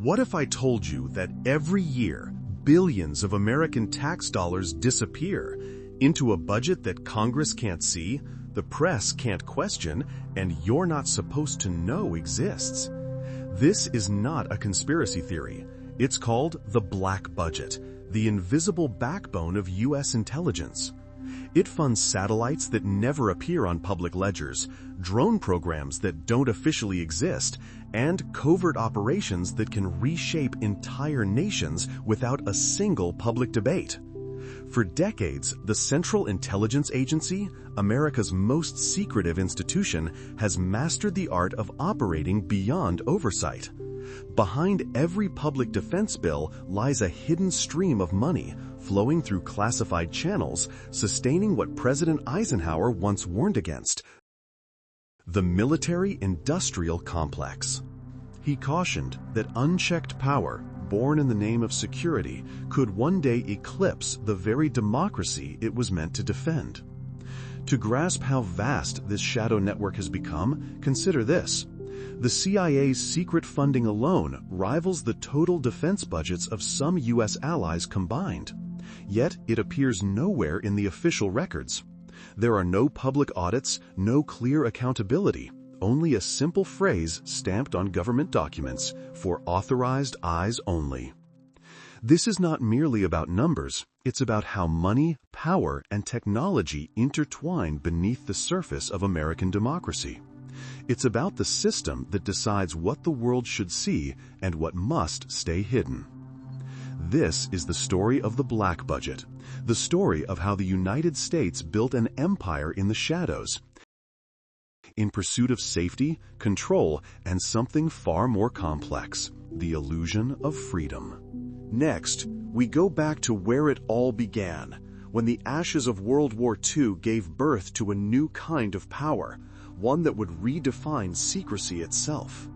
What if I told you that every year, billions of American tax dollars disappear into a budget that Congress can't see, the press can't question, and you're not supposed to know exists? This is not a conspiracy theory. It's called the black budget, the invisible backbone of U.S. intelligence. It funds satellites that never appear on public ledgers, drone programs that don't officially exist, and covert operations that can reshape entire nations without a single public debate. For decades, the Central Intelligence Agency, America's most secretive institution, has mastered the art of operating beyond oversight. Behind every public defense bill lies a hidden stream of money flowing through classified channels, sustaining what President Eisenhower once warned against: the military-industrial complex. He cautioned that unchecked power, born in the name of security, could one day eclipse the very democracy it was meant to defend. To grasp how vast this shadow network has become, consider this. The CIA's secret funding alone rivals the total defense budgets of some U.S. allies combined. Yet it appears nowhere in the official records. There are no public audits, no clear accountability, only a simple phrase stamped on government documents: for authorized eyes only. This is not merely about numbers, it's about how money, power, and technology intertwine beneath the surface of American democracy. It's about the system that decides what the world should see and what must stay hidden. This is the story of the black budget, the story of how the United States built an empire in the shadows, in pursuit of safety, control, and something far more complex: the illusion of freedom. Next, we go back to where it all began, when the ashes of World War II gave birth to a new kind of power, one that would redefine secrecy itself.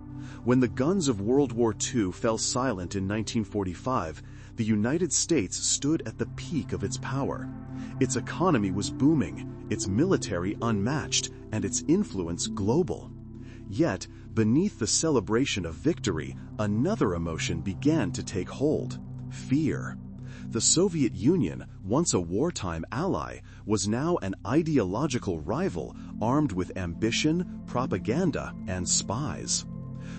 When the guns of World War II fell silent in 1945, the United States stood at the peak of its power. Its economy was booming, its military unmatched, and its influence global. Yet, beneath the celebration of victory, another emotion began to take hold: fear. The Soviet Union, once a wartime ally, was now an ideological rival armed with ambition, propaganda, and spies.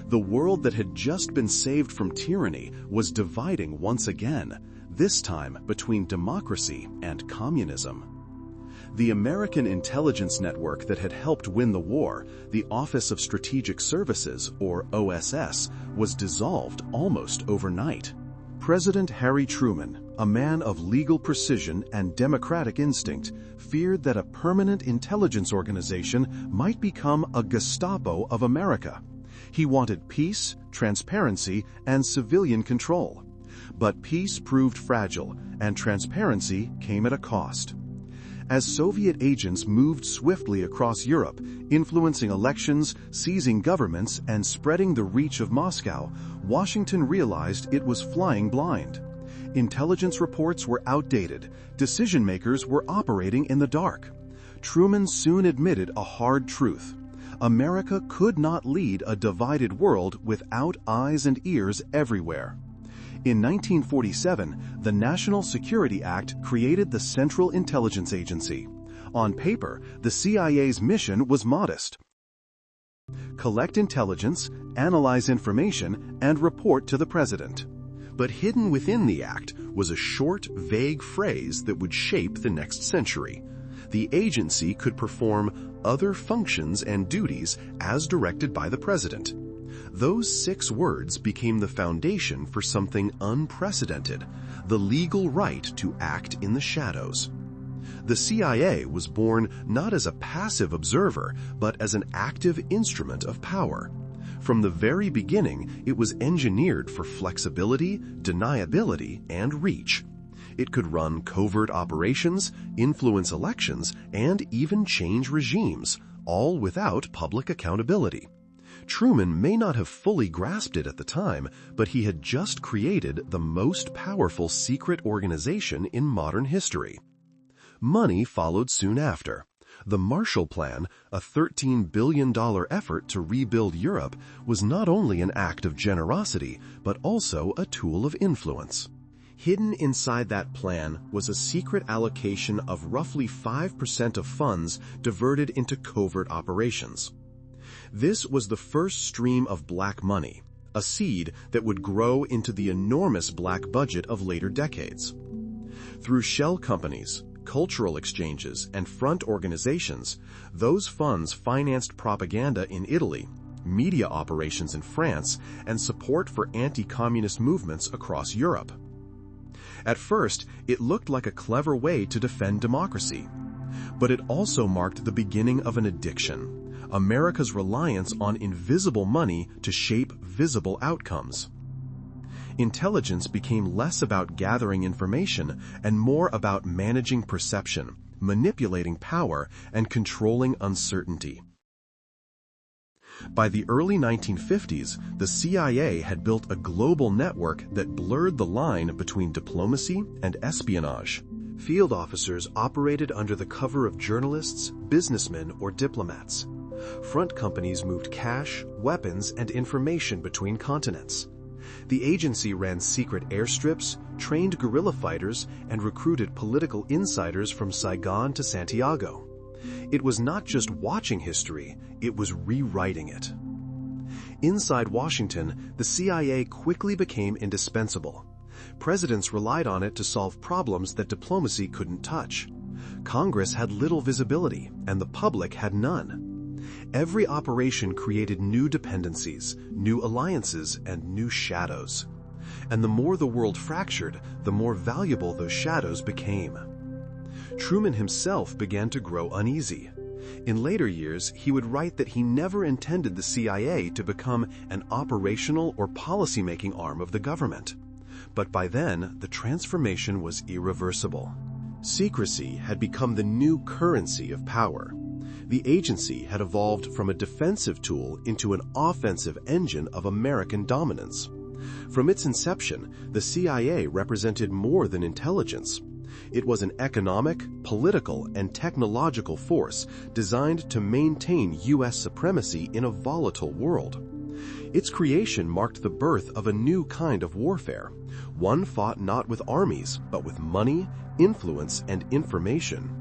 The world that had just been saved from tyranny was dividing once again, this time between democracy and communism. The American intelligence network that had helped win the war, the Office of Strategic Services, or OSS, was dissolved almost overnight. President Harry Truman, a man of legal precision and democratic instinct, feared that a permanent intelligence organization might become a Gestapo of America. He wanted peace, transparency, and civilian control. But peace proved fragile, and transparency came at a cost. As Soviet agents moved swiftly across Europe, influencing elections, seizing governments, and spreading the reach of Moscow, Washington realized it was flying blind. Intelligence reports were outdated. Decision-makers were operating in the dark. Truman soon admitted a hard truth: America could not lead a divided world without eyes and ears everywhere. In 1947, the National Security Act created the Central Intelligence Agency. On paper, the CIA's mission was modest: collect intelligence, analyze information, and report to the president. But hidden within the act was a short, vague phrase that would shape the next century. The agency could perform other functions and duties as directed by the president. Those 6 words became the foundation for something unprecedented: the legal right to act in the shadows. The CIA was born not as a passive observer, but as an active instrument of power. From the very beginning, it was engineered for flexibility, deniability, and reach. It could run covert operations, influence elections, and even change regimes, all without public accountability. Truman may not have fully grasped it at the time, but he had just created the most powerful secret organization in modern history. Money followed soon after. The Marshall Plan, a $13 billion effort to rebuild Europe, was not only an act of generosity, but also a tool of influence. Hidden inside that plan was a secret allocation of roughly 5% of funds diverted into covert operations. This was the first stream of black money, a seed that would grow into the enormous black budget of later decades. Through shell companies, cultural exchanges, and front organizations, those funds financed propaganda in Italy, media operations in France, and support for anti-communist movements across Europe. At first, it looked like a clever way to defend democracy. But it also marked the beginning of an addiction, America's reliance on invisible money to shape visible outcomes. Intelligence became less about gathering information and more about managing perception, manipulating power, and controlling uncertainty. By the early 1950s, the CIA had built a global network that blurred the line between diplomacy and espionage. Field officers operated under the cover of journalists, businessmen, or diplomats. Front companies moved cash, weapons, and information between continents. The agency ran secret airstrips, trained guerrilla fighters, and recruited political insiders from Saigon to Santiago. It was not just watching history, it was rewriting it. Inside Washington, the CIA quickly became indispensable. Presidents relied on it to solve problems that diplomacy couldn't touch. Congress had little visibility, and the public had none. Every operation created new dependencies, new alliances, and new shadows. And the more the world fractured, the more valuable those shadows became. Truman himself began to grow uneasy. In later years, he would write that he never intended the CIA to become an operational or policy-making arm of the government. But by then, the transformation was irreversible. Secrecy had become the new currency of power. The agency had evolved from a defensive tool into an offensive engine of American dominance. From its inception, the CIA represented more than intelligence. It was an economic, political, and technological force designed to maintain U.S. supremacy in a volatile world. Its creation marked the birth of a new kind of warfare, one fought not with armies, but with money, influence, and information.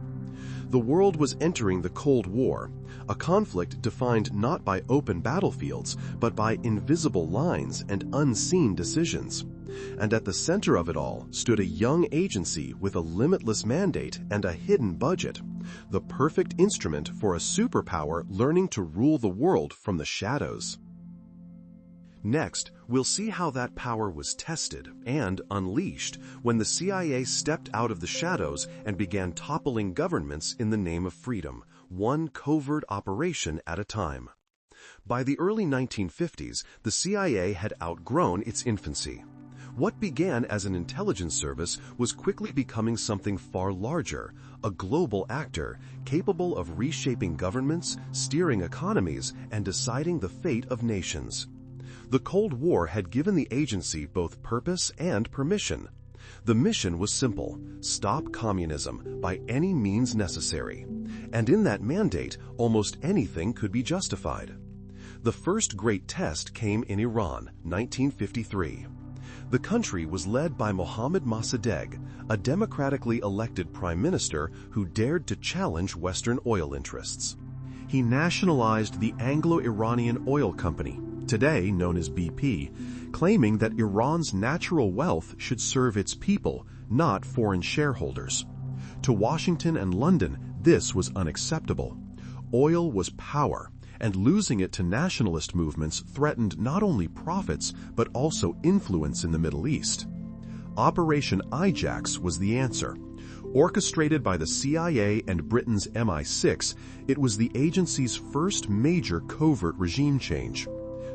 The world was entering the Cold War, a conflict defined not by open battlefields, but by invisible lines and unseen decisions. And at the center of it all stood a young agency with a limitless mandate and a hidden budget, the perfect instrument for a superpower learning to rule the world from the shadows. Next, we'll see how that power was tested and unleashed when the CIA stepped out of the shadows and began toppling governments in the name of freedom, one covert operation at a time. By the early 1950s, the CIA had outgrown its infancy. What began as an intelligence service was quickly becoming something far larger, a global actor capable of reshaping governments, steering economies, and deciding the fate of nations. The Cold War had given the agency both purpose and permission. The mission was simple: stop communism by any means necessary. And in that mandate, almost anything could be justified. The first great test came in Iran, 1953. The country was led by Mohammad Mossadegh, a democratically elected prime minister who dared to challenge Western oil interests. He nationalized the Anglo-Iranian Oil Company, today known as BP, claiming that Iran's natural wealth should serve its people, not foreign shareholders. To Washington and London, this was unacceptable. Oil was power, and losing it to nationalist movements threatened not only profits, but also influence in the Middle East. Operation Ajax was the answer. Orchestrated by the CIA and Britain's MI6, it was the agency's first major covert regime change.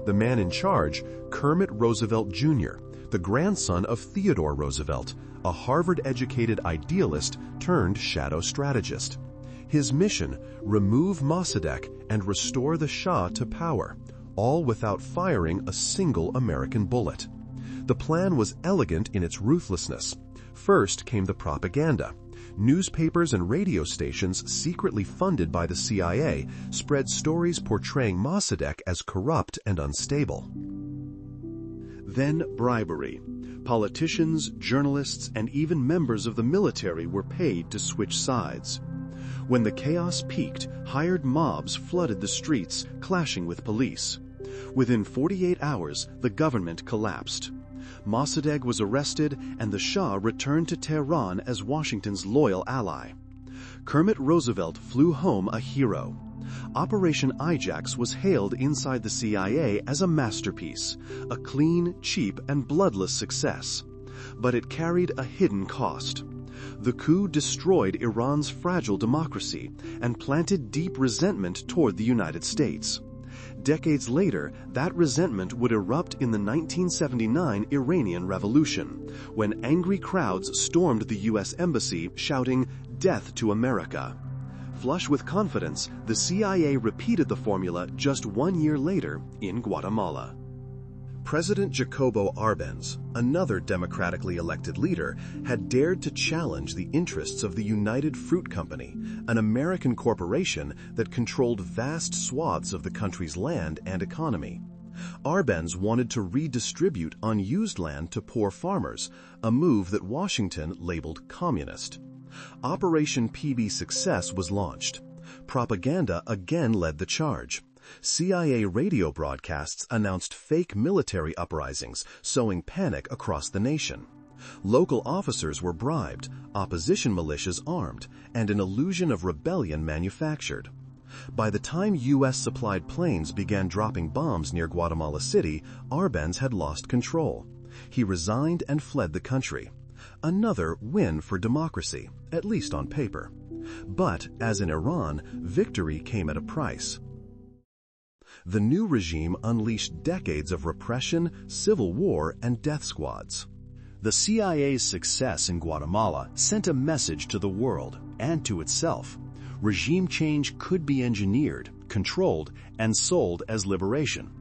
The man in charge, Kermit Roosevelt Jr., the grandson of Theodore Roosevelt, a Harvard-educated idealist turned shadow strategist. His mission: remove Mossadegh and restore the Shah to power, all without firing a single American bullet. The plan was elegant in its ruthlessness. First came the propaganda. Newspapers and radio stations secretly funded by the CIA spread stories portraying Mossadegh as corrupt and unstable. Then bribery. Politicians, journalists, and even members of the military were paid to switch sides. When the chaos peaked, hired mobs flooded the streets, clashing with police. Within 48 hours, the government collapsed. Mossadegh was arrested, and the Shah returned to Tehran as Washington's loyal ally. Kermit Roosevelt flew home a hero. Operation Ajax was hailed inside the CIA as a masterpiece, a clean, cheap, and bloodless success. But it carried a hidden cost. The coup destroyed Iran's fragile democracy and planted deep resentment toward the United States. Decades later, that resentment would erupt in the 1979 Iranian Revolution, when angry crowds stormed the U.S. Embassy shouting, "Death to America." Flush with confidence, the CIA repeated the formula just 1 year later in Guatemala. President Jacobo Arbenz, another democratically elected leader, had dared to challenge the interests of the United Fruit Company, an American corporation that controlled vast swaths of the country's land and economy. Arbenz wanted to redistribute unused land to poor farmers, a move that Washington labeled communist. Operation PB Success was launched. Propaganda again led the charge. CIA radio broadcasts announced fake military uprisings, sowing panic across the nation. Local officers were bribed, opposition militias armed, and an illusion of rebellion manufactured. By the time U.S.-supplied planes began dropping bombs near Guatemala City, Arbenz had lost control. He resigned and fled the country. Another win for democracy, at least on paper. But, as in Iran, victory came at a price. The new regime unleashed decades of repression, civil war, and death squads. The CIA's success in Guatemala sent a message to the world and to itself. Regime change could be engineered, controlled, and sold as liberation.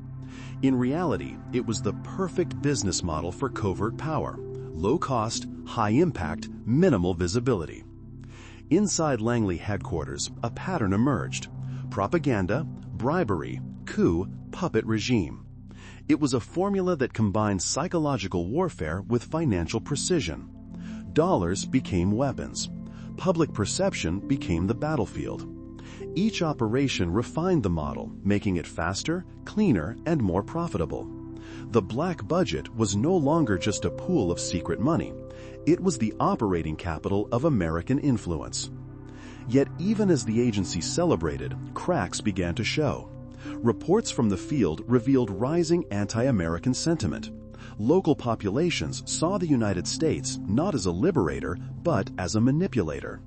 In reality, it was the perfect business model for covert power. Low cost, high impact, minimal visibility. Inside Langley headquarters, a pattern emerged. Propaganda, bribery, coup, puppet regime. It was a formula that combined psychological warfare with financial precision. Dollars became weapons. Public perception became the battlefield. Each operation refined the model, making it faster, cleaner, and more profitable. The black budget was no longer just a pool of secret money. It was the operating capital of American influence. Yet even as the agency celebrated, cracks began to show. Reports from the field revealed rising anti-American sentiment. Local populations saw the United States not as a liberator, but as a manipulator.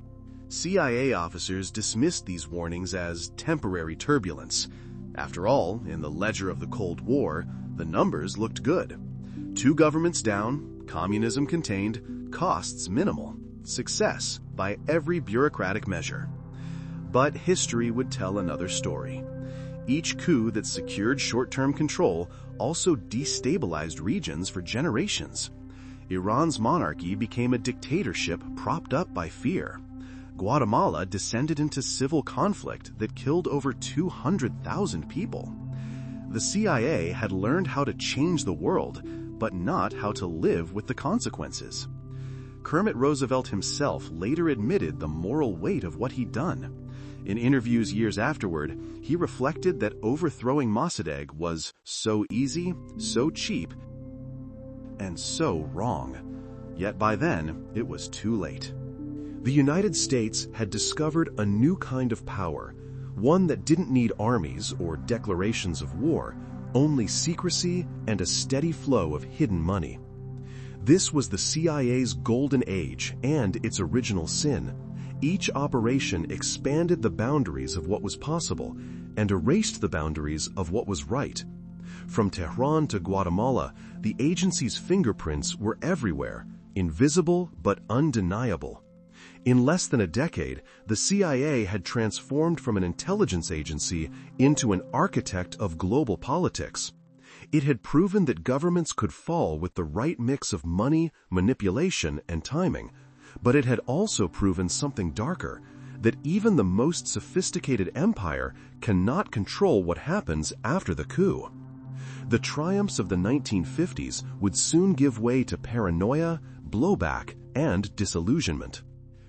CIA officers dismissed these warnings as temporary turbulence. After all, in the ledger of the Cold War, the numbers looked good. 2 governments down, communism contained, costs minimal, success by every bureaucratic measure. But history would tell another story. Each coup that secured short-term control also destabilized regions for generations. Iran's monarchy became a dictatorship propped up by fear. Guatemala descended into civil conflict that killed over 200,000 people. The CIA had learned how to change the world, but not how to live with the consequences. Kermit Roosevelt himself later admitted the moral weight of what he'd done. In interviews years afterward, he reflected that overthrowing Mossadegh was so easy, so cheap, and so wrong. Yet by then, it was too late. The United States had discovered a new kind of power, one that didn't need armies or declarations of war, only secrecy and a steady flow of hidden money. This was the CIA's golden age and its original sin. Each operation expanded the boundaries of what was possible and erased the boundaries of what was right. From Tehran to Guatemala, the agency's fingerprints were everywhere, invisible but undeniable. In less than a decade, the CIA had transformed from an intelligence agency into an architect of global politics. It had proven that governments could fall with the right mix of money, manipulation, and timing. But it had also proven something darker, that even the most sophisticated empire cannot control what happens after the coup. The triumphs of the 1950s would soon give way to paranoia, blowback, and disillusionment.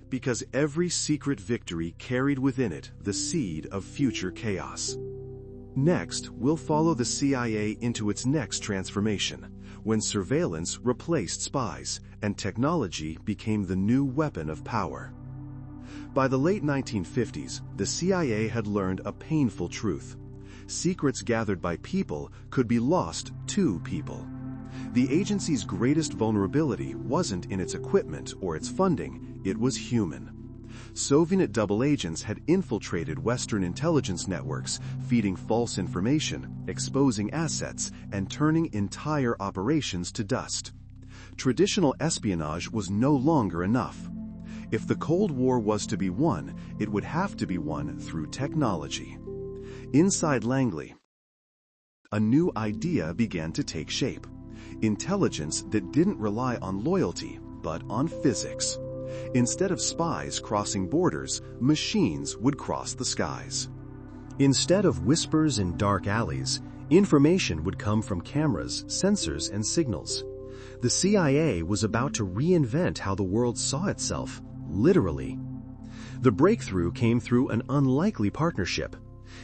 Because every secret victory carried within it the seed of future chaos. Next, we'll follow the CIA into its next transformation, when surveillance replaced spies and technology became the new weapon of power. By the late 1950s, the CIA had learned a painful truth. Secrets gathered by people could be lost to people. The agency's greatest vulnerability wasn't in its equipment or its funding, it was human. Soviet double agents had infiltrated Western intelligence networks, feeding false information, exposing assets, and turning entire operations to dust. Traditional espionage was no longer enough. If the Cold War was to be won, it would have to be won through technology. Inside Langley, a new idea began to take shape. Intelligence that didn't rely on loyalty, but on physics. Instead of spies crossing borders, machines would cross the skies. Instead of whispers in dark alleys, information would come from cameras, sensors, and signals. The CIA was about to reinvent how the world saw itself, literally. The breakthrough came through an unlikely partnership.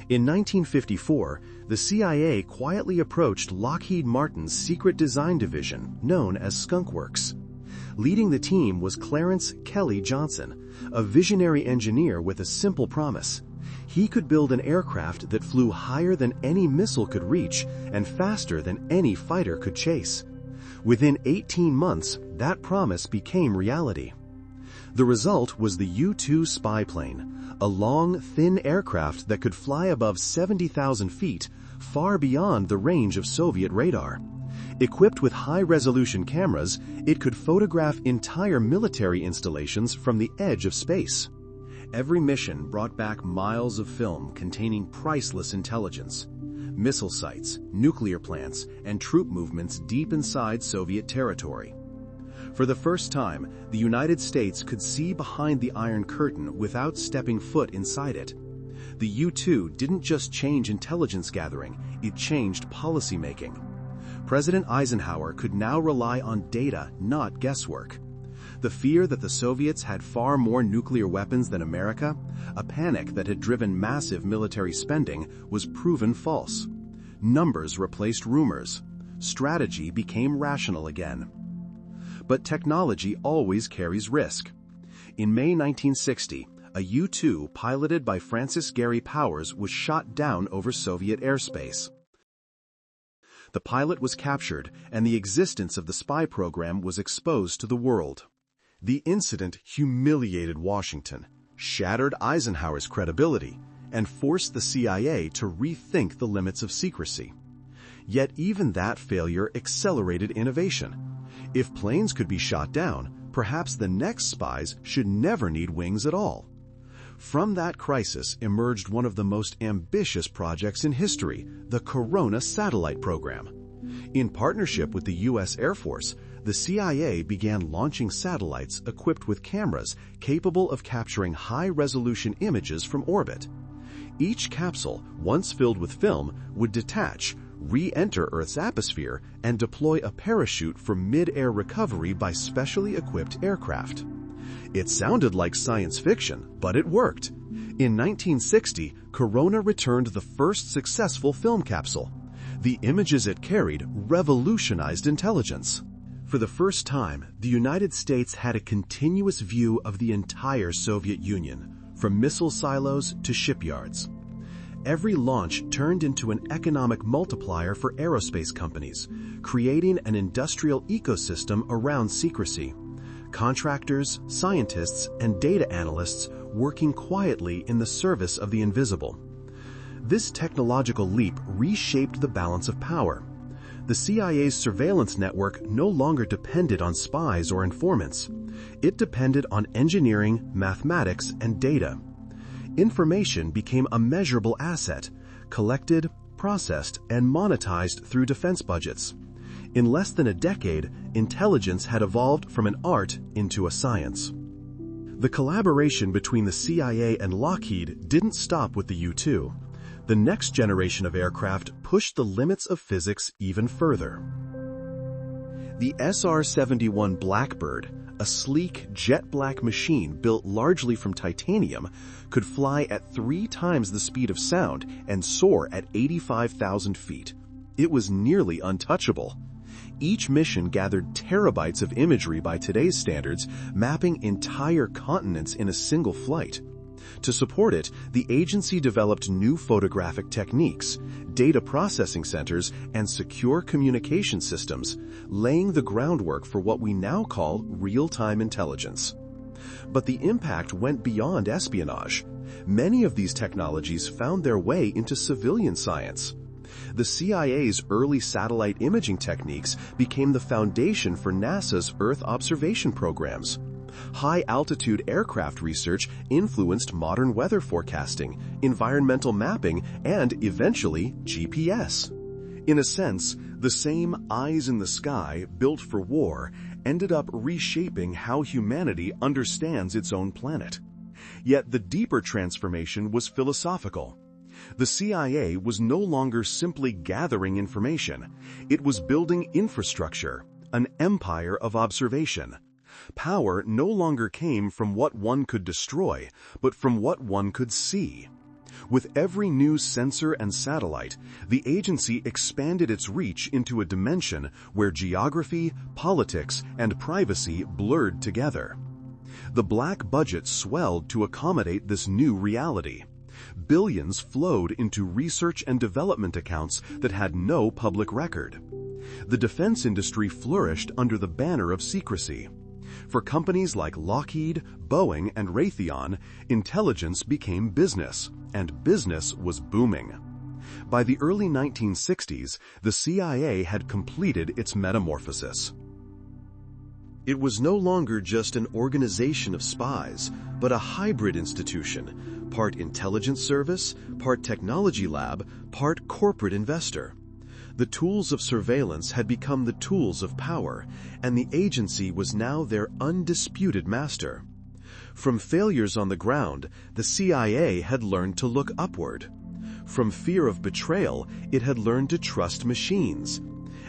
In 1954, the CIA quietly approached Lockheed Martin's secret design division, known as Skunk Works. Leading the team was Clarence Kelly Johnson, a visionary engineer with a simple promise. He could build an aircraft that flew higher than any missile could reach and faster than any fighter could chase. Within 18 months, that promise became reality. The result was the U-2 spy plane, a long, thin aircraft that could fly above 70,000 feet, far beyond the range of Soviet radar. Equipped with high-resolution cameras, it could photograph entire military installations from the edge of space. Every mission brought back miles of film containing priceless intelligence. Missile sites, nuclear plants, and troop movements deep inside Soviet territory. For the first time, the United States could see behind the Iron Curtain without stepping foot inside it. The U-2 didn't just change intelligence gathering, it changed policymaking. President Eisenhower could now rely on data, not guesswork. The fear that the Soviets had far more nuclear weapons than America, a panic that had driven massive military spending, was proven false. Numbers replaced rumors. Strategy became rational again. But technology always carries risk. In May 1960, a U-2 piloted by Francis Gary Powers was shot down over Soviet airspace. The pilot was captured, and the existence of the spy program was exposed to the world. The incident humiliated Washington, shattered Eisenhower's credibility, and forced the CIA to rethink the limits of secrecy. Yet even that failure accelerated innovation. If planes could be shot down, perhaps the next spies should never need wings at all. From that crisis emerged one of the most ambitious projects in history, the Corona satellite program. In partnership with the U.S. Air Force, the CIA began launching satellites equipped with cameras capable of capturing high-resolution images from orbit. Each capsule, once filled with film, would detach, re-enter Earth's atmosphere, and deploy a parachute for mid-air recovery by specially equipped aircraft. It sounded like science fiction, but it worked. In 1960, Corona returned the first successful film capsule. The images it carried revolutionized intelligence. For the first time, the United States had a continuous view of the entire Soviet Union, from missile silos to shipyards. Every launch turned into an economic multiplier for aerospace companies, creating an industrial ecosystem around secrecy. Contractors, scientists, and data analysts working quietly in the service of the invisible. This technological leap reshaped the balance of power. The CIA's surveillance network no longer depended on spies or informants. It depended on engineering, mathematics, and data. Information became a measurable asset, collected, processed, and monetized through defense budgets. In less than a decade, intelligence had evolved from an art into a science. The collaboration between the CIA and Lockheed didn't stop with the U-2. The next generation of aircraft pushed the limits of physics even further. The SR-71 Blackbird, a sleek, jet-black machine built largely from titanium, could fly at 3 times the speed of sound and soar at 85,000 feet. It was nearly untouchable. Each mission gathered terabytes of imagery by today's standards, mapping entire continents in a single flight. To support it, the agency developed new photographic techniques, data processing centers, and secure communication systems, laying the groundwork for what we now call real-time intelligence. But the impact went beyond espionage. Many of these technologies found their way into civilian science. The CIA's early satellite imaging techniques became the foundation for NASA's Earth observation programs. High-altitude aircraft research influenced modern weather forecasting, environmental mapping, and eventually GPS. In a sense, the same eyes in the sky built for war ended up reshaping how humanity understands its own planet. Yet the deeper transformation was philosophical. The CIA was no longer simply gathering information. It was building infrastructure, an empire of observation. Power no longer came from what one could destroy, but from what one could see. With every new sensor and satellite, the agency expanded its reach into a dimension where geography, politics, and privacy blurred together. The black budget swelled to accommodate this new reality. Billions flowed into research and development accounts that had no public record. The defense industry flourished under the banner of secrecy. For companies like Lockheed, Boeing, and Raytheon, intelligence became business, and business was booming. By the early 1960s, the CIA had completed its metamorphosis. It was no longer just an organization of spies, but a hybrid institution, part intelligence service, part technology lab, part corporate investor. The tools of surveillance had become the tools of power, and the agency was now their undisputed master. From failures on the ground, the CIA had learned to look upward. From fear of betrayal, it had learned to trust machines.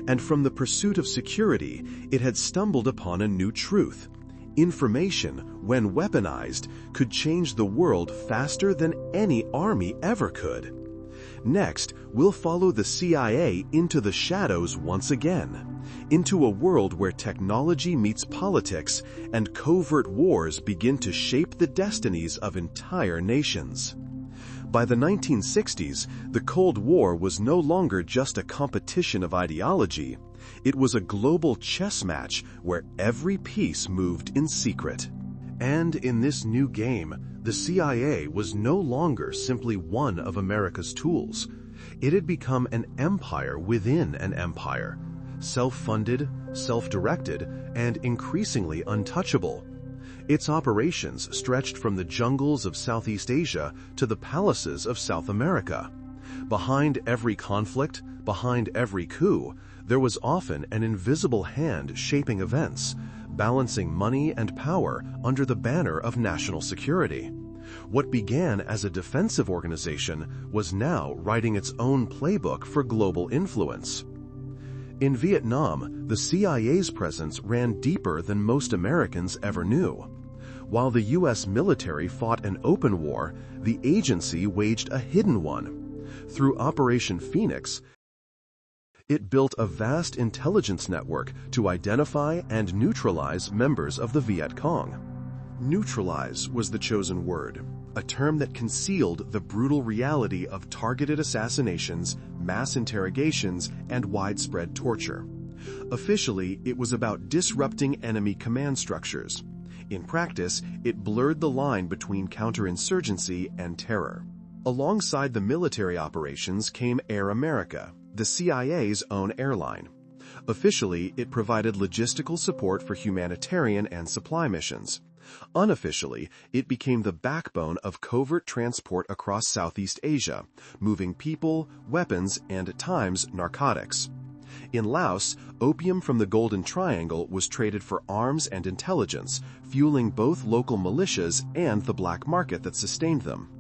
And from the pursuit of security, it had stumbled upon a new truth. Information, when weaponized, could change the world faster than any army ever could. Next, we'll follow the CIA into the shadows once again, into a world where technology meets politics and covert wars begin to shape the destinies of entire nations. By the 1960s, the Cold War was no longer just a competition of ideology. It was a global chess match where every piece moved in secret. And in this new game, the CIA was no longer simply one of America's tools. It had become an empire within an empire, self-funded, self-directed, and increasingly untouchable. Its operations stretched from the jungles of Southeast Asia to the palaces of South America. Behind every conflict, behind every coup, there was often an invisible hand shaping events, balancing money and power under the banner of national security. What began as a defensive organization was now writing its own playbook for global influence. In Vietnam, the CIA's presence ran deeper than most Americans ever knew. While the U.S. military fought an open war, the agency waged a hidden one. Through Operation Phoenix, it built a vast intelligence network to identify and neutralize members of the Viet Cong. Neutralize was the chosen word, a term that concealed the brutal reality of targeted assassinations, mass interrogations, and widespread torture. Officially, it was about disrupting enemy command structures. In practice, it blurred the line between counterinsurgency and terror. Alongside the military operations came Air America, the CIA's own airline. Officially, it provided logistical support for humanitarian and supply missions. Unofficially, it became the backbone of covert transport across Southeast Asia, moving people, weapons, and at times narcotics. In Laos, opium from the Golden Triangle was traded for arms and intelligence, fueling both local militias and the black market that sustained them.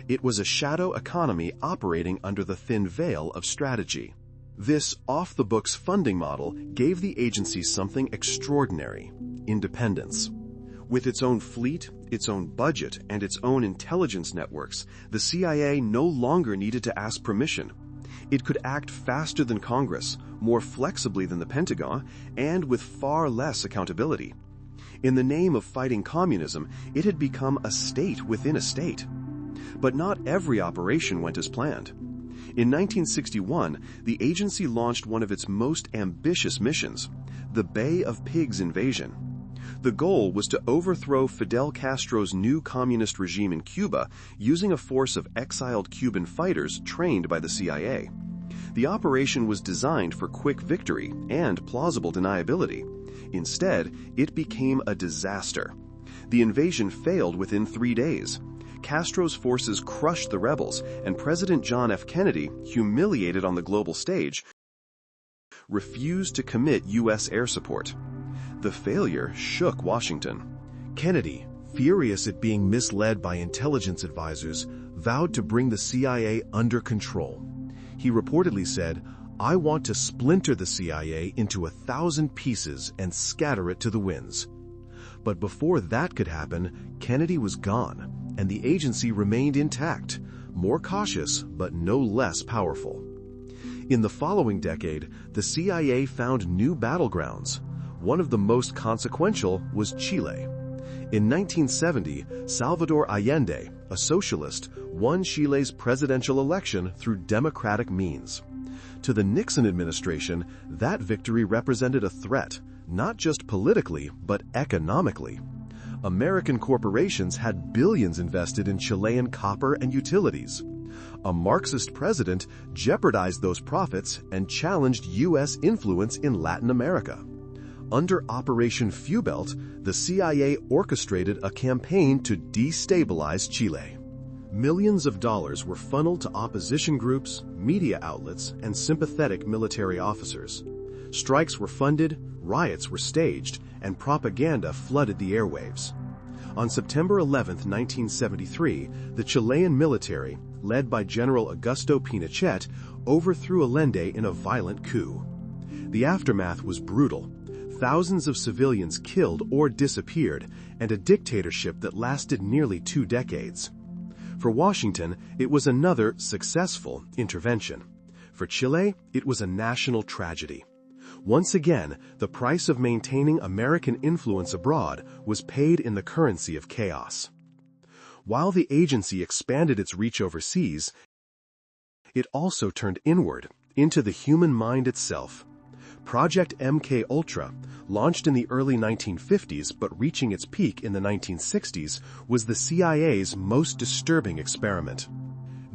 It was a shadow economy operating under the thin veil of strategy. This off-the-books funding model gave the agency something extraordinary: independence. With its own fleet, its own budget, and its own intelligence networks, the CIA no longer needed to ask permission. It could act faster than Congress, more flexibly than the Pentagon, and with far less accountability. In the name of fighting communism, it had become a state within a state. But not every operation went as planned. In 1961, the agency launched one of its most ambitious missions, the Bay of Pigs invasion. The goal was to overthrow Fidel Castro's new communist regime in Cuba using a force of exiled Cuban fighters trained by the CIA. The operation was designed for quick victory and plausible deniability. Instead, it became a disaster. The invasion failed within 3 days. Castro's forces crushed the rebels, and President John F. Kennedy, humiliated on the global stage, refused to commit U.S. air support. The failure shook Washington. Kennedy, furious at being misled by intelligence advisors, vowed to bring the CIA under control. He reportedly said, "I want to splinter the CIA into 1,000 pieces and scatter it to the winds." But before that could happen, Kennedy was gone, and the agency remained intact, more cautious but no less powerful. In the following decade, the CIA found new battlegrounds. One of the most consequential was Chile. In 1970, Salvador Allende, a socialist, won Chile's presidential election through democratic means. To the Nixon administration, that victory represented a threat, not just politically, but economically. American corporations had billions invested in Chilean copper and utilities. A Marxist president jeopardized those profits and challenged U.S. influence in Latin America. Under Operation Fubelt, the CIA orchestrated a campaign to destabilize Chile. Millions of dollars were funneled to opposition groups, media outlets, and sympathetic military officers. Strikes were funded, riots were staged, and propaganda flooded the airwaves. On September 11, 1973, the Chilean military, led by General Augusto Pinochet, overthrew Allende in a violent coup. The aftermath was brutal. Thousands of civilians killed or disappeared, and a dictatorship that lasted nearly 2 decades. For Washington, it was another successful intervention. For Chile, it was a national tragedy. Once again, the price of maintaining American influence abroad was paid in the currency of chaos. While the agency expanded its reach overseas, it also turned inward, into the human mind itself. Project MK-Ultra, launched in the early 1950s but reaching its peak in the 1960s, was the CIA's most disturbing experiment.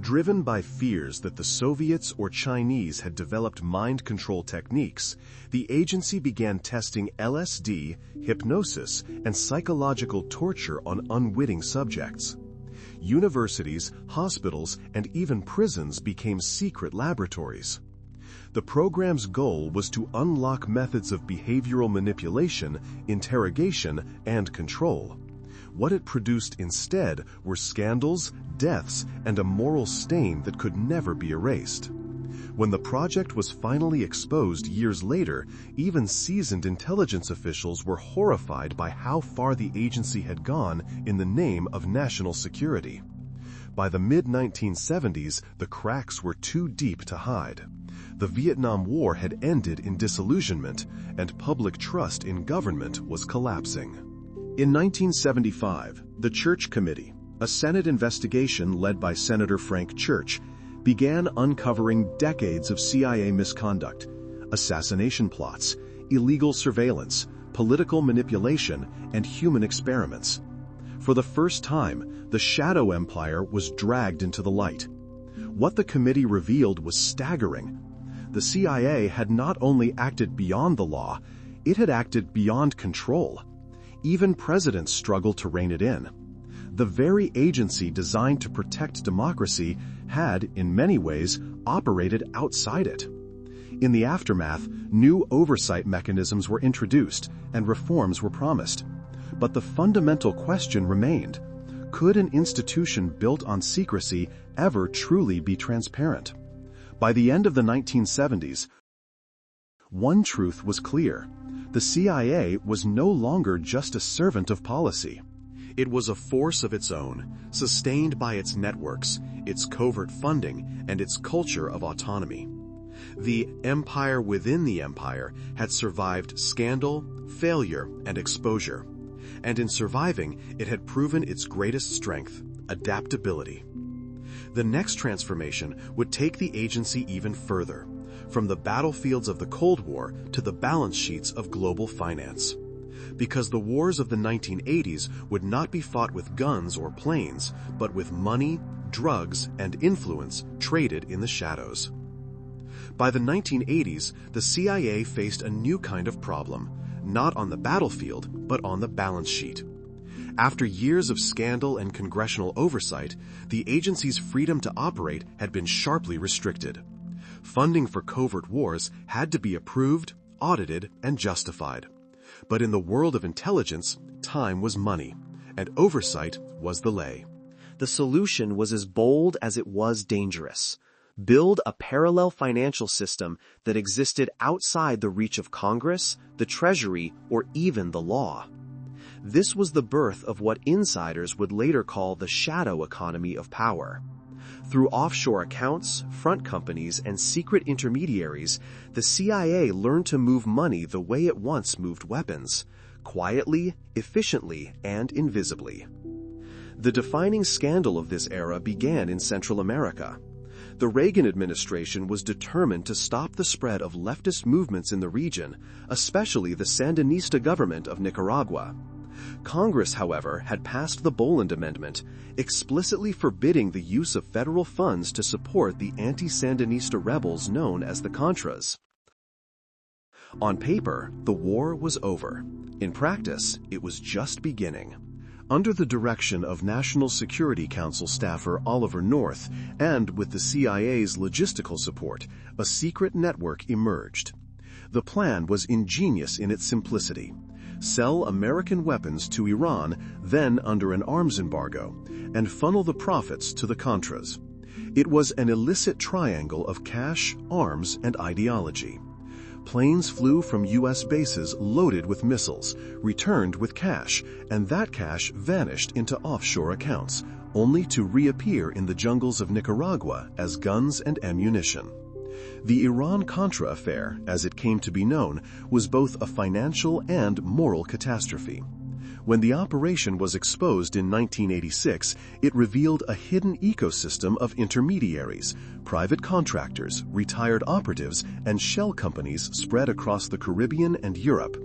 Driven by fears that the Soviets or Chinese had developed mind control techniques, the agency began testing LSD, hypnosis, and psychological torture on unwitting subjects. Universities, hospitals, and even prisons became secret laboratories. The program's goal was to unlock methods of behavioral manipulation, interrogation, and control. What it produced instead were scandals, deaths, and a moral stain that could never be erased. When the project was finally exposed years later, even seasoned intelligence officials were horrified by how far the agency had gone in the name of national security. By the mid-1970s, the cracks were too deep to hide. The Vietnam War had ended in disillusionment, and public trust in government was collapsing. In 1975, the Church Committee, a Senate investigation led by Senator Frank Church, began uncovering decades of CIA misconduct, assassination plots, illegal surveillance, political manipulation, and human experiments. For the first time, the shadow empire was dragged into the light. What the committee revealed was staggering. The CIA had not only acted beyond the law, it had acted beyond control. Even presidents struggled to rein it in. The very agency designed to protect democracy had, in many ways, operated outside it. In the aftermath, new oversight mechanisms were introduced and reforms were promised. But the fundamental question remained: could an institution built on secrecy ever truly be transparent? By the end of the 1970s, one truth was clear: the CIA was no longer just a servant of policy. It was a force of its own, sustained by its networks, its covert funding, and its culture of autonomy. The empire within the empire had survived scandal, failure, and exposure. And in surviving, it had proven its greatest strength: adaptability. The next transformation would take the agency even further, from the battlefields of the Cold War to the balance sheets of global finance. Because the wars of the 1980s would not be fought with guns or planes, but with money, drugs, and influence traded in the shadows. By the 1980s, the CIA faced a new kind of problem, not on the battlefield, but on the balance sheet. After years of scandal and congressional oversight, the agency's freedom to operate had been sharply restricted. Funding for covert wars had to be approved, audited, and justified. But in the world of intelligence, time was money, and oversight was the lay. The solution was as bold as it was dangerous. Build a parallel financial system that existed outside the reach of Congress, the Treasury, or even the law. This was the birth of what insiders would later call the shadow economy of power. Through offshore accounts, front companies, and secret intermediaries, the CIA learned to move money the way it once moved weapons: quietly, efficiently, and invisibly. The defining scandal of this era began in Central America. The Reagan administration was determined to stop the spread of leftist movements in the region, especially the Sandinista government of Nicaragua. Congress, however, had passed the Boland Amendment, explicitly forbidding the use of federal funds to support the anti-Sandinista rebels known as the Contras. On paper, the war was over. In practice, it was just beginning. Under the direction of National Security Council staffer Oliver North, and with the CIA's logistical support, a secret network emerged. The plan was ingenious in its simplicity: sell American weapons to Iran, then under an arms embargo, and funnel the profits to the Contras. It was an illicit triangle of cash, arms, and ideology. Planes flew from U.S. bases loaded with missiles, returned with cash, and that cash vanished into offshore accounts, only to reappear in the jungles of Nicaragua as guns and ammunition. The Iran-Contra affair, as it came to be known, was both a financial and moral catastrophe. When the operation was exposed in 1986, it revealed a hidden ecosystem of intermediaries, private contractors, retired operatives, and shell companies spread across the Caribbean and Europe.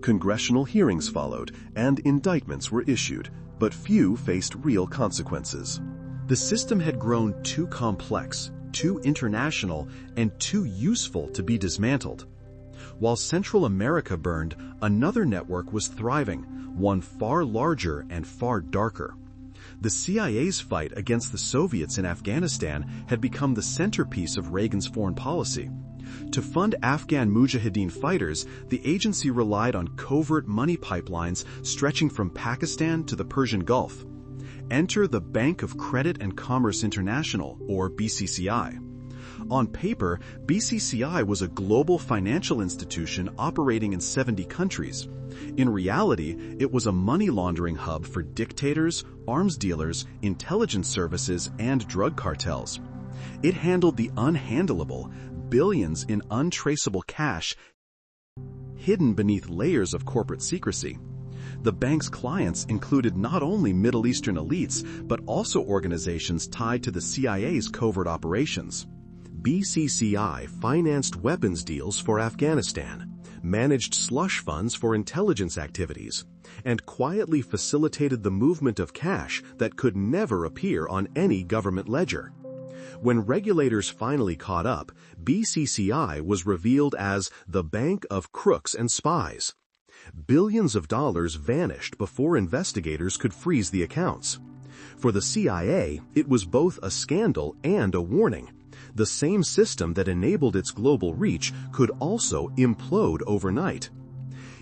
Congressional hearings followed, and indictments were issued, but few faced real consequences. The system had grown too complex, too international, and too useful to be dismantled. While Central America burned, another network was thriving, one far larger and far darker. The CIA's fight against the Soviets in Afghanistan had become the centerpiece of Reagan's foreign policy. To fund Afghan Mujahideen fighters, the agency relied on covert money pipelines stretching from Pakistan to the Persian Gulf. Enter the Bank of Credit and Commerce International, or BCCI. On paper, BCCI was a global financial institution operating in 70 countries. In reality, it was a money laundering hub for dictators, arms dealers, intelligence services, and drug cartels. It handled the unhandleable, billions in untraceable cash hidden beneath layers of corporate secrecy. The bank's clients included not only Middle Eastern elites, but also organizations tied to the CIA's covert operations. BCCI financed weapons deals for Afghanistan, managed slush funds for intelligence activities, and quietly facilitated the movement of cash that could never appear on any government ledger. When regulators finally caught up, BCCI was revealed as the Bank of Crooks and Spies. Billions of dollars vanished before investigators could freeze the accounts. For the CIA, it was both a scandal and a warning. The same system that enabled its global reach could also implode overnight.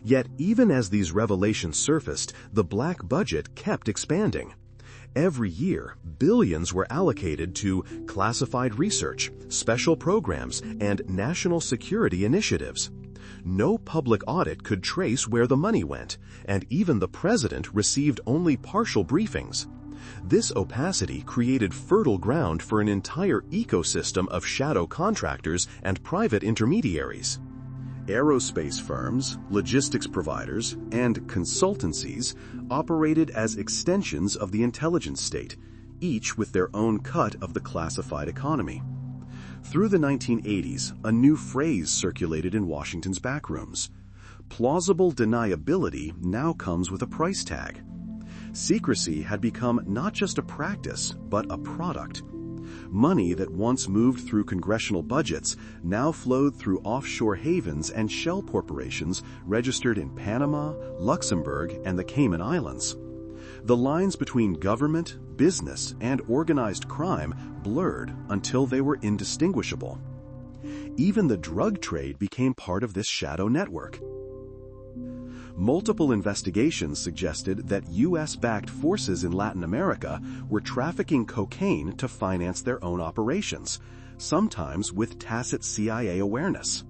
Yet even as these revelations surfaced, the black budget kept expanding. Every year, billions were allocated to classified research, special programs, and national security initiatives. No public audit could trace where the money went, and even the president received only partial briefings. This opacity created fertile ground for an entire ecosystem of shadow contractors and private intermediaries. Aerospace firms, logistics providers, and consultancies operated as extensions of the intelligence state, each with their own cut of the classified economy. Through the 1980s, a new phrase circulated in Washington's backrooms. Plausible deniability now comes with a price tag. Secrecy had become not just a practice, but a product. Money that once moved through congressional budgets now flowed through offshore havens and shell corporations registered in Panama, Luxembourg, and the Cayman Islands. The lines between government, business, and organized crime blurred until they were indistinguishable. Even the drug trade became part of this shadow network. Multiple investigations suggested that U.S.-backed forces in Latin America were trafficking cocaine to finance their own operations, sometimes with tacit CIA awareness.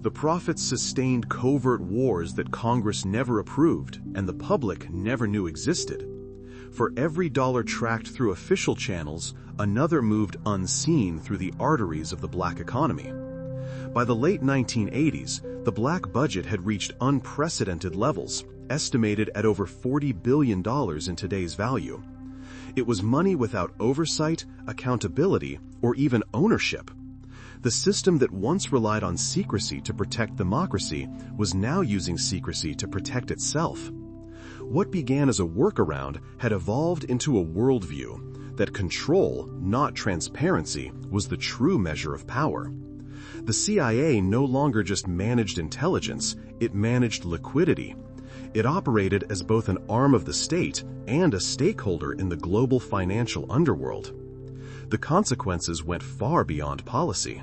The profits sustained covert wars that Congress never approved and the public never knew existed. For every dollar tracked through official channels, another moved unseen through the arteries of the black economy. By the late 1980s, the black budget had reached unprecedented levels, estimated at over $40 billion in today's value. It was money without oversight, accountability, or even ownership. The system that once relied on secrecy to protect democracy was now using secrecy to protect itself. What began as a workaround had evolved into a worldview that control, not transparency, was the true measure of power. The CIA no longer just managed intelligence, it managed liquidity. It operated as both an arm of the state and a stakeholder in the global financial underworld. The consequences went far beyond policy.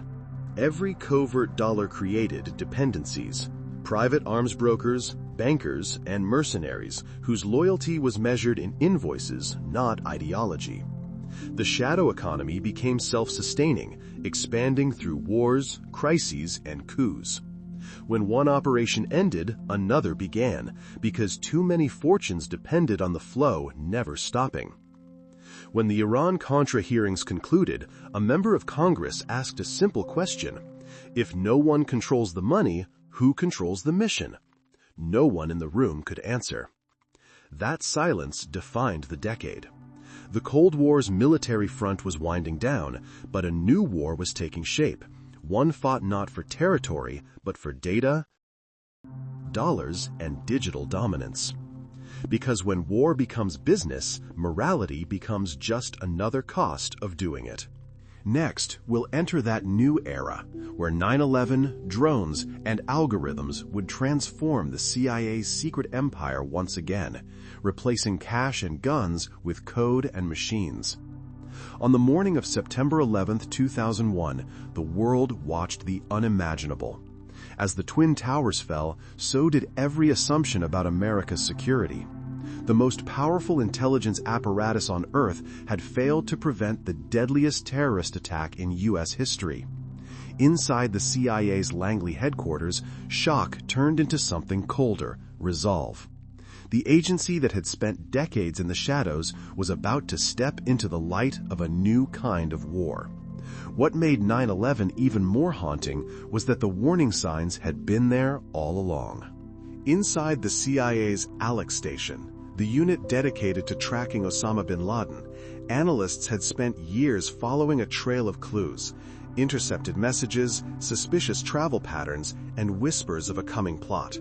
Every covert dollar created dependencies, private arms brokers, bankers, and mercenaries whose loyalty was measured in invoices, not ideology. The shadow economy became self-sustaining, expanding through wars, crises, and coups. When one operation ended, another began, because too many fortunes depended on the flow never stopping. When the Iran-Contra hearings concluded, a member of Congress asked a simple question: if no one controls the money, who controls the mission? No one in the room could answer. That silence defined the decade. The Cold War's military front was winding down, but a new war was taking shape, one fought not for territory, but for data, dollars, and digital dominance. Because when war becomes business, morality becomes just another cost of doing it. Next, we'll enter that new era, where 9/11, drones, and algorithms would transform the CIA's secret empire once again, replacing cash and guns with code and machines. On the morning of September 11, 2001, the world watched the unimaginable. As the Twin Towers fell, so did every assumption about America's security. The most powerful intelligence apparatus on Earth had failed to prevent the deadliest terrorist attack in U.S. history. Inside the CIA's Langley headquarters, shock turned into something colder: resolve. The agency that had spent decades in the shadows was about to step into the light of a new kind of war. What made 9/11 even more haunting was that the warning signs had been there all along. Inside the CIA's Alex station, the unit dedicated to tracking Osama bin Laden, analysts had spent years following a trail of clues: intercepted messages, suspicious travel patterns, and whispers of a coming plot.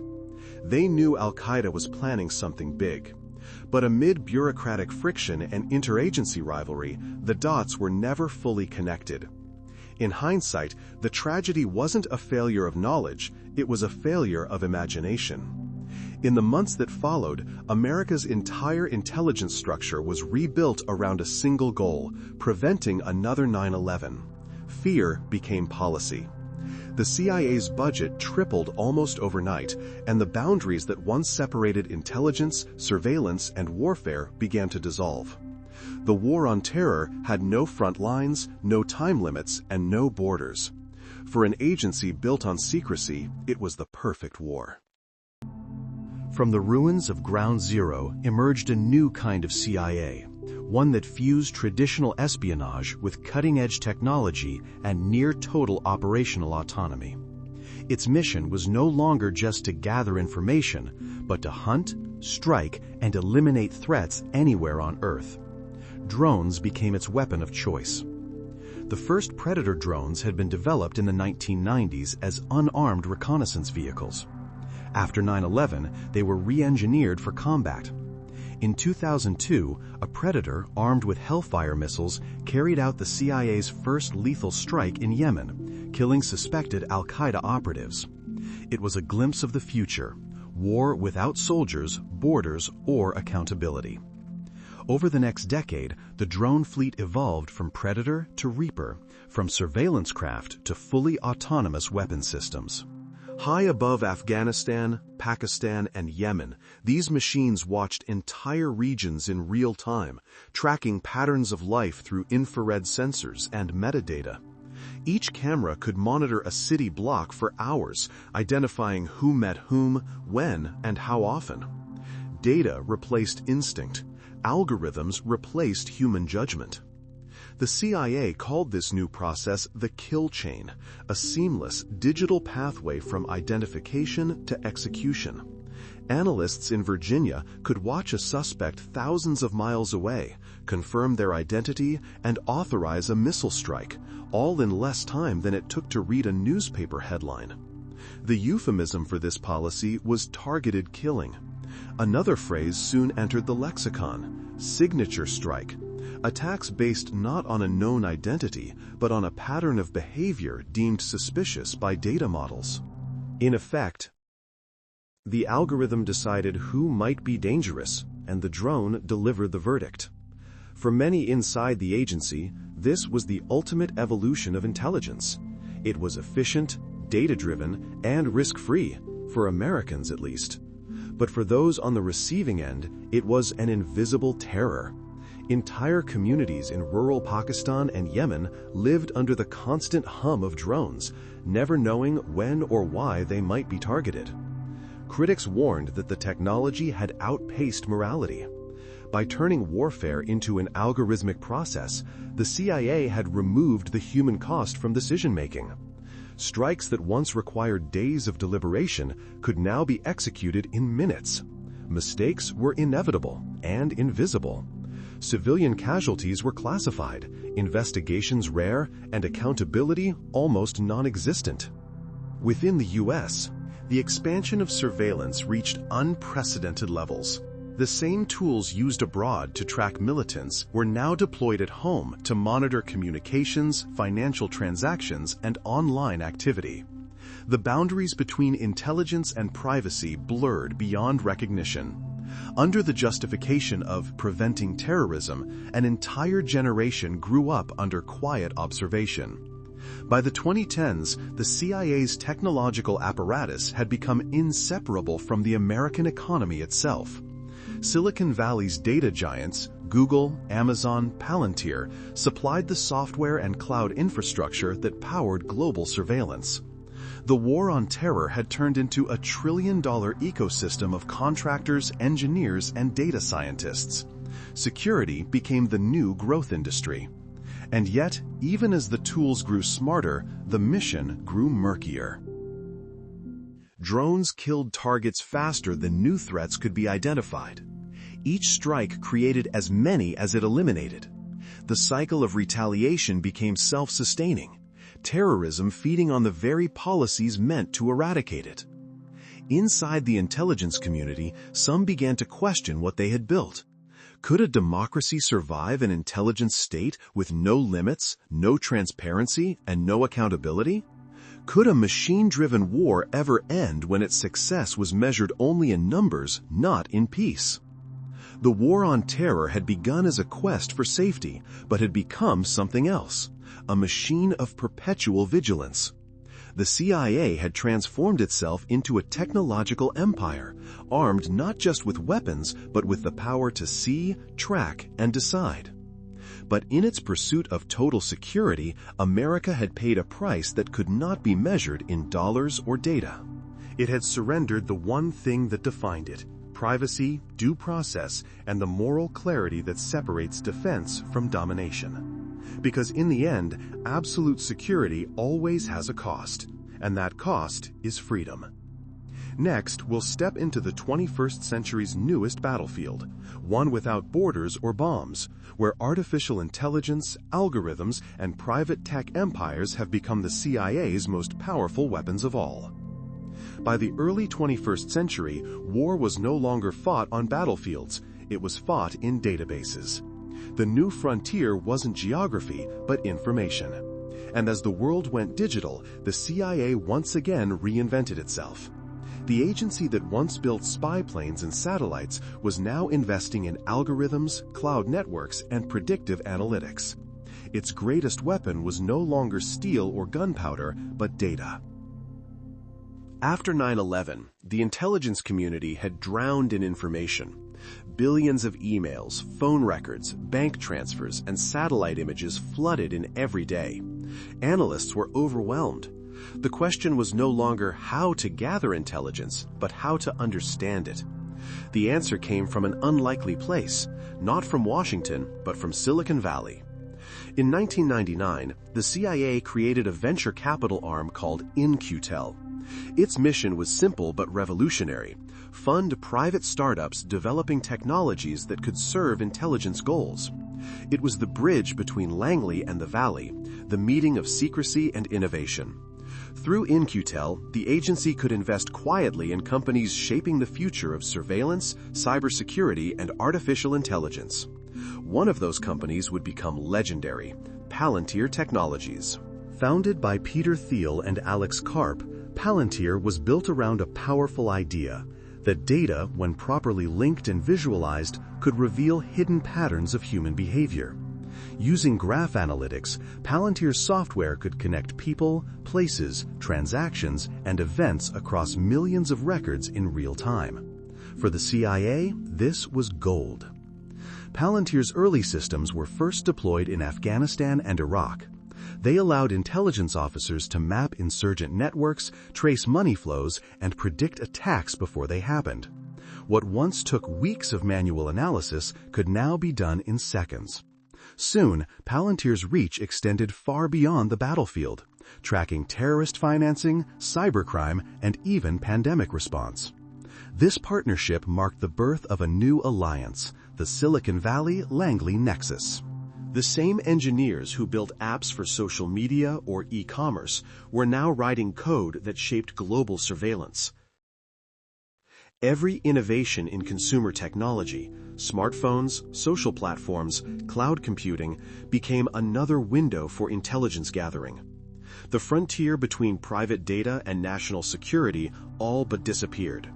They knew Al-Qaeda was planning something big. But amid bureaucratic friction and interagency rivalry, the dots were never fully connected. In hindsight, the tragedy wasn't a failure of knowledge, it was a failure of imagination. In the months that followed, America's entire intelligence structure was rebuilt around a single goal: preventing another 9/11. Fear became policy. The CIA's budget tripled almost overnight, and the boundaries that once separated intelligence, surveillance, and warfare began to dissolve. The war on terror had no front lines, no time limits, and no borders. For an agency built on secrecy, it was the perfect war. From the ruins of Ground Zero emerged a new kind of CIA, one that fused traditional espionage with cutting-edge technology and near-total operational autonomy. Its mission was no longer just to gather information, but to hunt, strike, and eliminate threats anywhere on Earth. Drones became its weapon of choice. The first Predator drones had been developed in the 1990s as unarmed reconnaissance vehicles. After 9/11, they were re-engineered for combat. In 2002, a Predator armed with Hellfire missiles carried out the CIA's first lethal strike in Yemen, killing suspected al-Qaeda operatives. It was a glimpse of the future, war without soldiers, borders, or accountability. Over the next decade, the drone fleet evolved from Predator to Reaper, from surveillance craft to fully autonomous weapon systems. High above Afghanistan, Pakistan, and Yemen, these machines watched entire regions in real time, tracking patterns of life through infrared sensors and metadata. Each camera could monitor a city block for hours, identifying who met whom, when, and how often. Data replaced instinct. Algorithms replaced human judgment. The CIA called this new process the kill chain, a seamless digital pathway from identification to execution. Analysts in Virginia could watch a suspect thousands of miles away, confirm their identity, and authorize a missile strike, all in less time than it took to read a newspaper headline. The euphemism for this policy was targeted killing. Another phrase soon entered the lexicon: signature strike. Attacks based not on a known identity, but on a pattern of behavior deemed suspicious by data models. In effect, the algorithm decided who might be dangerous, and the drone delivered the verdict. For many inside the agency, this was the ultimate evolution of intelligence. It was efficient, data-driven, and risk-free, for Americans at least. But for those on the receiving end, it was an invisible terror. Entire communities in rural Pakistan and Yemen lived under the constant hum of drones, never knowing when or why they might be targeted. Critics warned that the technology had outpaced morality. By turning warfare into an algorithmic process, the CIA had removed the human cost from decision-making. Strikes that once required days of deliberation could now be executed in minutes. Mistakes were inevitable and invisible. Civilian casualties were classified, investigations rare, and accountability almost non-existent. Within the U.S., the expansion of surveillance reached unprecedented levels. The same tools used abroad to track militants were now deployed at home to monitor communications, financial transactions, and online activity. The boundaries between intelligence and privacy blurred beyond recognition. Under the justification of preventing terrorism, an entire generation grew up under quiet observation. By the 2010s, the CIA's technological apparatus had become inseparable from the American economy itself. Silicon Valley's data giants, Google, Amazon, Palantir, supplied the software and cloud infrastructure that powered global surveillance. The war on terror had turned into a trillion-dollar ecosystem of contractors, engineers, and data scientists. Security became the new growth industry. And yet, even as the tools grew smarter, the mission grew murkier. Drones killed targets faster than new threats could be identified. Each strike created as many as it eliminated. The cycle of retaliation became self-sustaining, terrorism feeding on the very policies meant to eradicate it. Inside the intelligence community, some began to question what they had built. Could a democracy survive an intelligence state with no limits, no transparency, and no accountability? Could a machine-driven war ever end when its success was measured only in numbers, not in peace? The war on terror had begun as a quest for safety, but had become something else, a machine of perpetual vigilance. The CIA had transformed itself into a technological empire, armed not just with weapons, but with the power to see, track, and decide. But in its pursuit of total security, America had paid a price that could not be measured in dollars or data. It had surrendered the one thing that defined it: privacy, due process, and the moral clarity that separates defense from domination. Because in the end, absolute security always has a cost, and that cost is freedom. Next, we'll step into the 21st century's newest battlefield, one without borders or bombs, where artificial intelligence, algorithms, and private tech empires have become the CIA's most powerful weapons of all. By the early 21st century, war was no longer fought on battlefields, it was fought in databases. The new frontier wasn't geography, but information. And as the world went digital, the CIA once again reinvented itself. The agency that once built spy planes and satellites was now investing in algorithms, cloud networks, and predictive analytics. Its greatest weapon was no longer steel or gunpowder, but data. After 9/11, the intelligence community had drowned in information. Billions of emails, phone records, bank transfers, and satellite images flooded in every day. Analysts were overwhelmed. The question was no longer how to gather intelligence, but how to understand it. The answer came from an unlikely place, not from Washington, but from Silicon Valley. In 1999, the CIA created a venture capital arm called In-Q-Tel. Its mission was simple but revolutionary: fund private startups developing technologies that could serve intelligence goals. It was the bridge between Langley and the Valley, the meeting of secrecy and innovation. Through In-Q-Tel, the agency could invest quietly in companies shaping the future of surveillance, cybersecurity, and artificial intelligence. One of those companies would become legendary: Palantir Technologies. Founded by Peter Thiel and Alex Karp, Palantir was built around a powerful idea that data, when properly linked and visualized, could reveal hidden patterns of human behavior. Using graph analytics, Palantir's software could connect people, places, transactions, and events across millions of records in real time. For the CIA, this was gold. Palantir's early systems were first deployed in Afghanistan and Iraq. They allowed intelligence officers to map insurgent networks, trace money flows, and predict attacks before they happened. What once took weeks of manual analysis could now be done in seconds. Soon, Palantir's reach extended far beyond the battlefield, tracking terrorist financing, cybercrime, and even pandemic response. This partnership marked the birth of a new alliance, the Silicon Valley-Langley Nexus. The same engineers who built apps for social media or e-commerce were now writing code that shaped global surveillance. Every innovation in consumer technology, smartphones, social platforms, cloud computing, became another window for intelligence gathering. The frontier between private data and national security all but disappeared.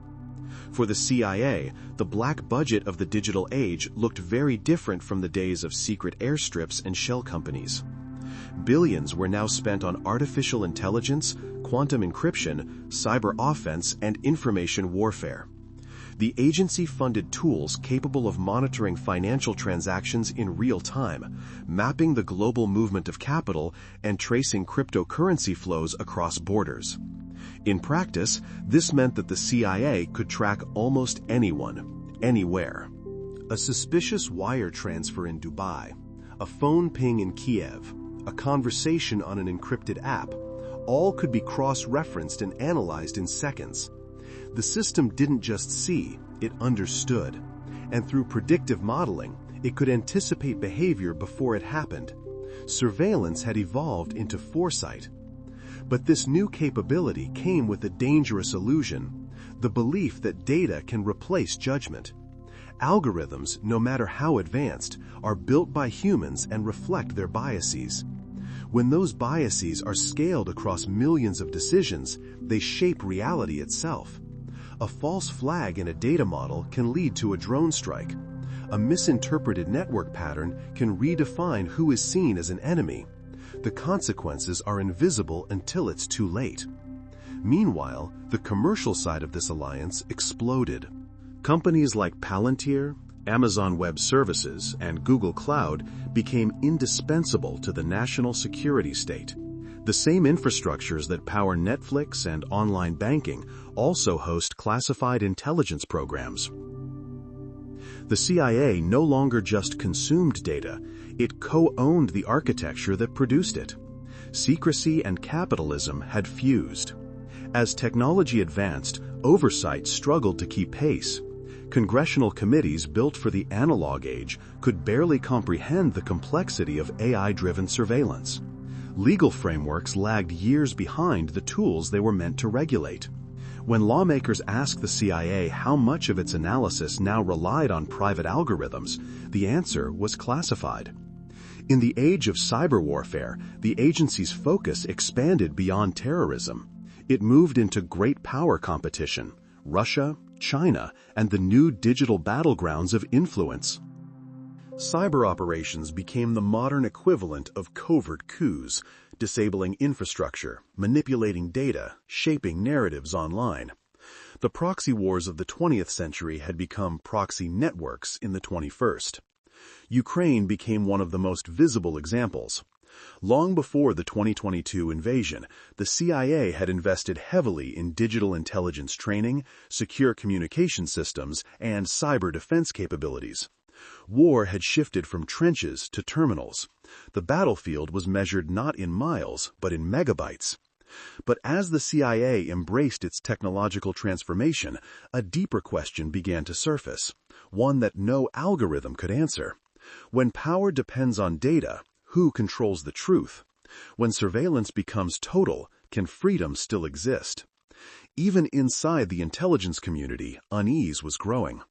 For the CIA, the black budget of the digital age looked very different from the days of secret airstrips and shell companies. Billions were now spent on artificial intelligence, quantum encryption, cyber offense, and information warfare. The agency funded tools capable of monitoring financial transactions in real time, mapping the global movement of capital, and tracing cryptocurrency flows across borders. In practice, this meant that the CIA could track almost anyone, anywhere. A suspicious wire transfer in Dubai, a phone ping in Kiev, a conversation on an encrypted app, all could be cross-referenced and analyzed in seconds. The system didn't just see, it understood. And through predictive modeling, it could anticipate behavior before it happened. Surveillance had evolved into foresight. But this new capability came with a dangerous illusion: the belief that data can replace judgment. Algorithms, no matter how advanced, are built by humans and reflect their biases. When those biases are scaled across millions of decisions, they shape reality itself. A false flag in a data model can lead to a drone strike. A misinterpreted network pattern can redefine who is seen as an enemy. the consequences are invisible until it's too late. Meanwhile, the commercial side of this alliance exploded. Companies like Palantir, Amazon Web Services, and Google Cloud became indispensable to the national security state. The same infrastructures that power Netflix and online banking also host classified intelligence programs. The CIA no longer just consumed data, it co-owned the architecture that produced it. Secrecy and capitalism had fused. As technology advanced, oversight struggled to keep pace. Congressional committees built for the analog age could barely comprehend the complexity of AI-driven surveillance. Legal frameworks lagged years behind the tools they were meant to regulate. When lawmakers asked the CIA how much of its analysis now relied on private algorithms, the answer was classified. In the age of cyber warfare, the agency's focus expanded beyond terrorism. It moved into great power competition: Russia, China, and the new digital battlegrounds of influence. Cyber operations became the modern equivalent of covert coups, disabling infrastructure, manipulating data, shaping narratives online. The proxy wars of the 20th century had become proxy networks in the 21st. Ukraine became one of the most visible examples. Long before the 2022 invasion, the CIA had invested heavily in digital intelligence training, secure communication systems, and cyber defense capabilities. War had shifted from trenches to terminals. The battlefield was measured not in miles, but in megabytes. But as the CIA embraced its technological transformation, a deeper question began to surface, one that no algorithm could answer. When power depends on data, who controls the truth? When surveillance becomes total, can freedom still exist? Even inside the intelligence community, unease was growing.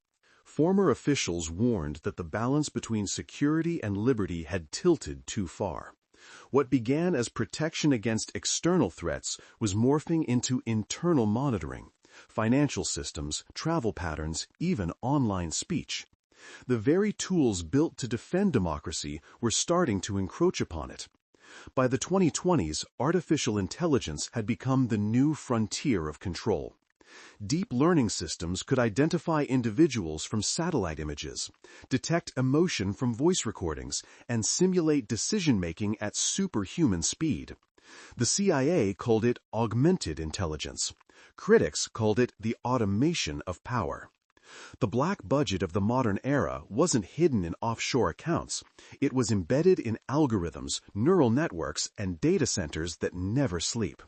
Former officials warned that the balance between security and liberty had tilted too far. What began as protection against external threats was morphing into internal monitoring, financial systems, travel patterns, even online speech. The very tools built to defend democracy were starting to encroach upon it. By the 2020s, artificial intelligence had become the new frontier of control. Deep learning systems could identify individuals from satellite images, detect emotion from voice recordings, and simulate decision-making at superhuman speed. The CIA called it augmented intelligence. Critics called it the automation of power. The black budget of the modern era wasn't hidden in offshore accounts. It was embedded in algorithms, neural networks, and data centers that never sleep.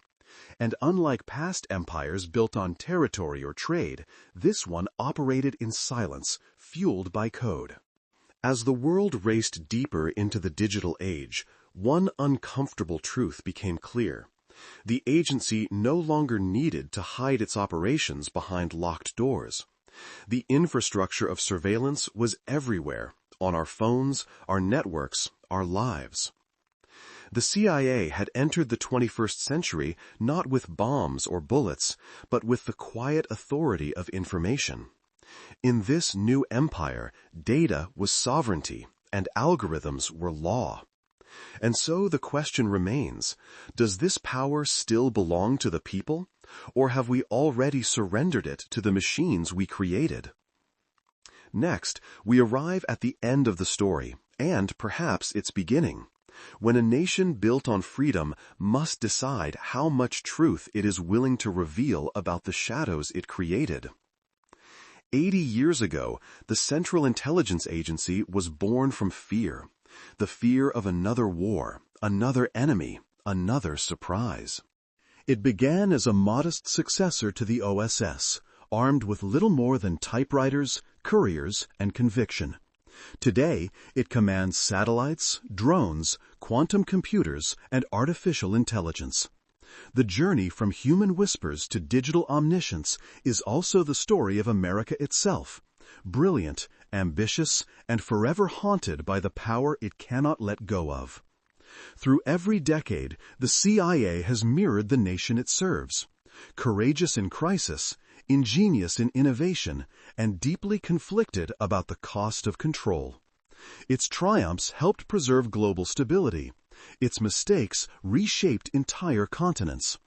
And unlike past empires built on territory or trade, this one operated in silence, fueled by code. As the world raced deeper into the digital age, one uncomfortable truth became clear. The agency no longer needed to hide its operations behind locked doors. The infrastructure of surveillance was everywhere, on our phones, our networks, our lives. The CIA had entered the 21st century not with bombs or bullets, but with the quiet authority of information. In this new empire, data was sovereignty, and algorithms were law. And so the question remains, does this power still belong to the people, or have we already surrendered it to the machines we created? Next, we arrive at the end of the story, and perhaps its beginning, when a nation built on freedom must decide how much truth it is willing to reveal about the shadows it created. 80 years ago, the Central Intelligence Agency was born from fear, the fear of another war, another enemy, another surprise. It began as a modest successor to the OSS, armed with little more than typewriters, couriers, and conviction. Today, it commands satellites, drones, quantum computers, and artificial intelligence. The journey from human whispers to digital omniscience is also the story of America itself, brilliant, ambitious, and forever haunted by the power it cannot let go of. Through every decade, the CIA has mirrored the nation it serves, courageous in crisis, ingenious in innovation, and deeply conflicted about the cost of control. Its triumphs helped preserve global stability, Its mistakes reshaped entire continents.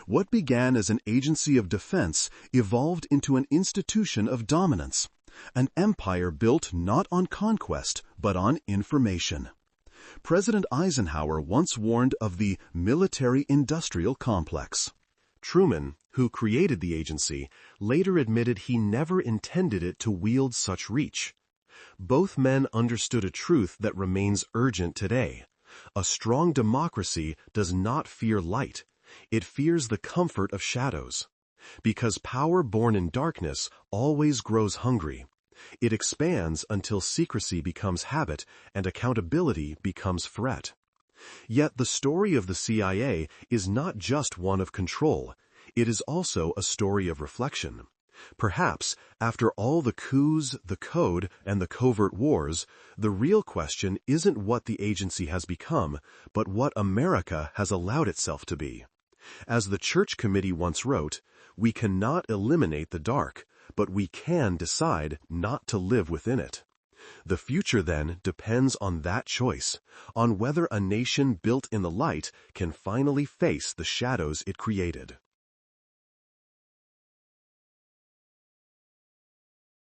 What began as an agency of defense evolved into an institution of dominance, an empire built not on conquest but on information. President Eisenhower once warned of the military-industrial complex. Truman, who created the agency, later admitted he never intended it to wield such reach. Both men understood a truth that remains urgent today. A strong democracy does not fear light. It fears the comfort of shadows. Because power born in darkness always grows hungry. It expands until secrecy becomes habit and accountability becomes threat. Yet the story of the CIA is not just one of control. It is also a story of reflection. Perhaps, after all the coups, the code, and the covert wars, the real question isn't what the agency has become, but what America has allowed itself to be. As the Church Committee once wrote, we cannot eliminate the dark, but we can decide not to live within it. The future, then, depends on that choice, on whether a nation built in the light can finally face the shadows it created.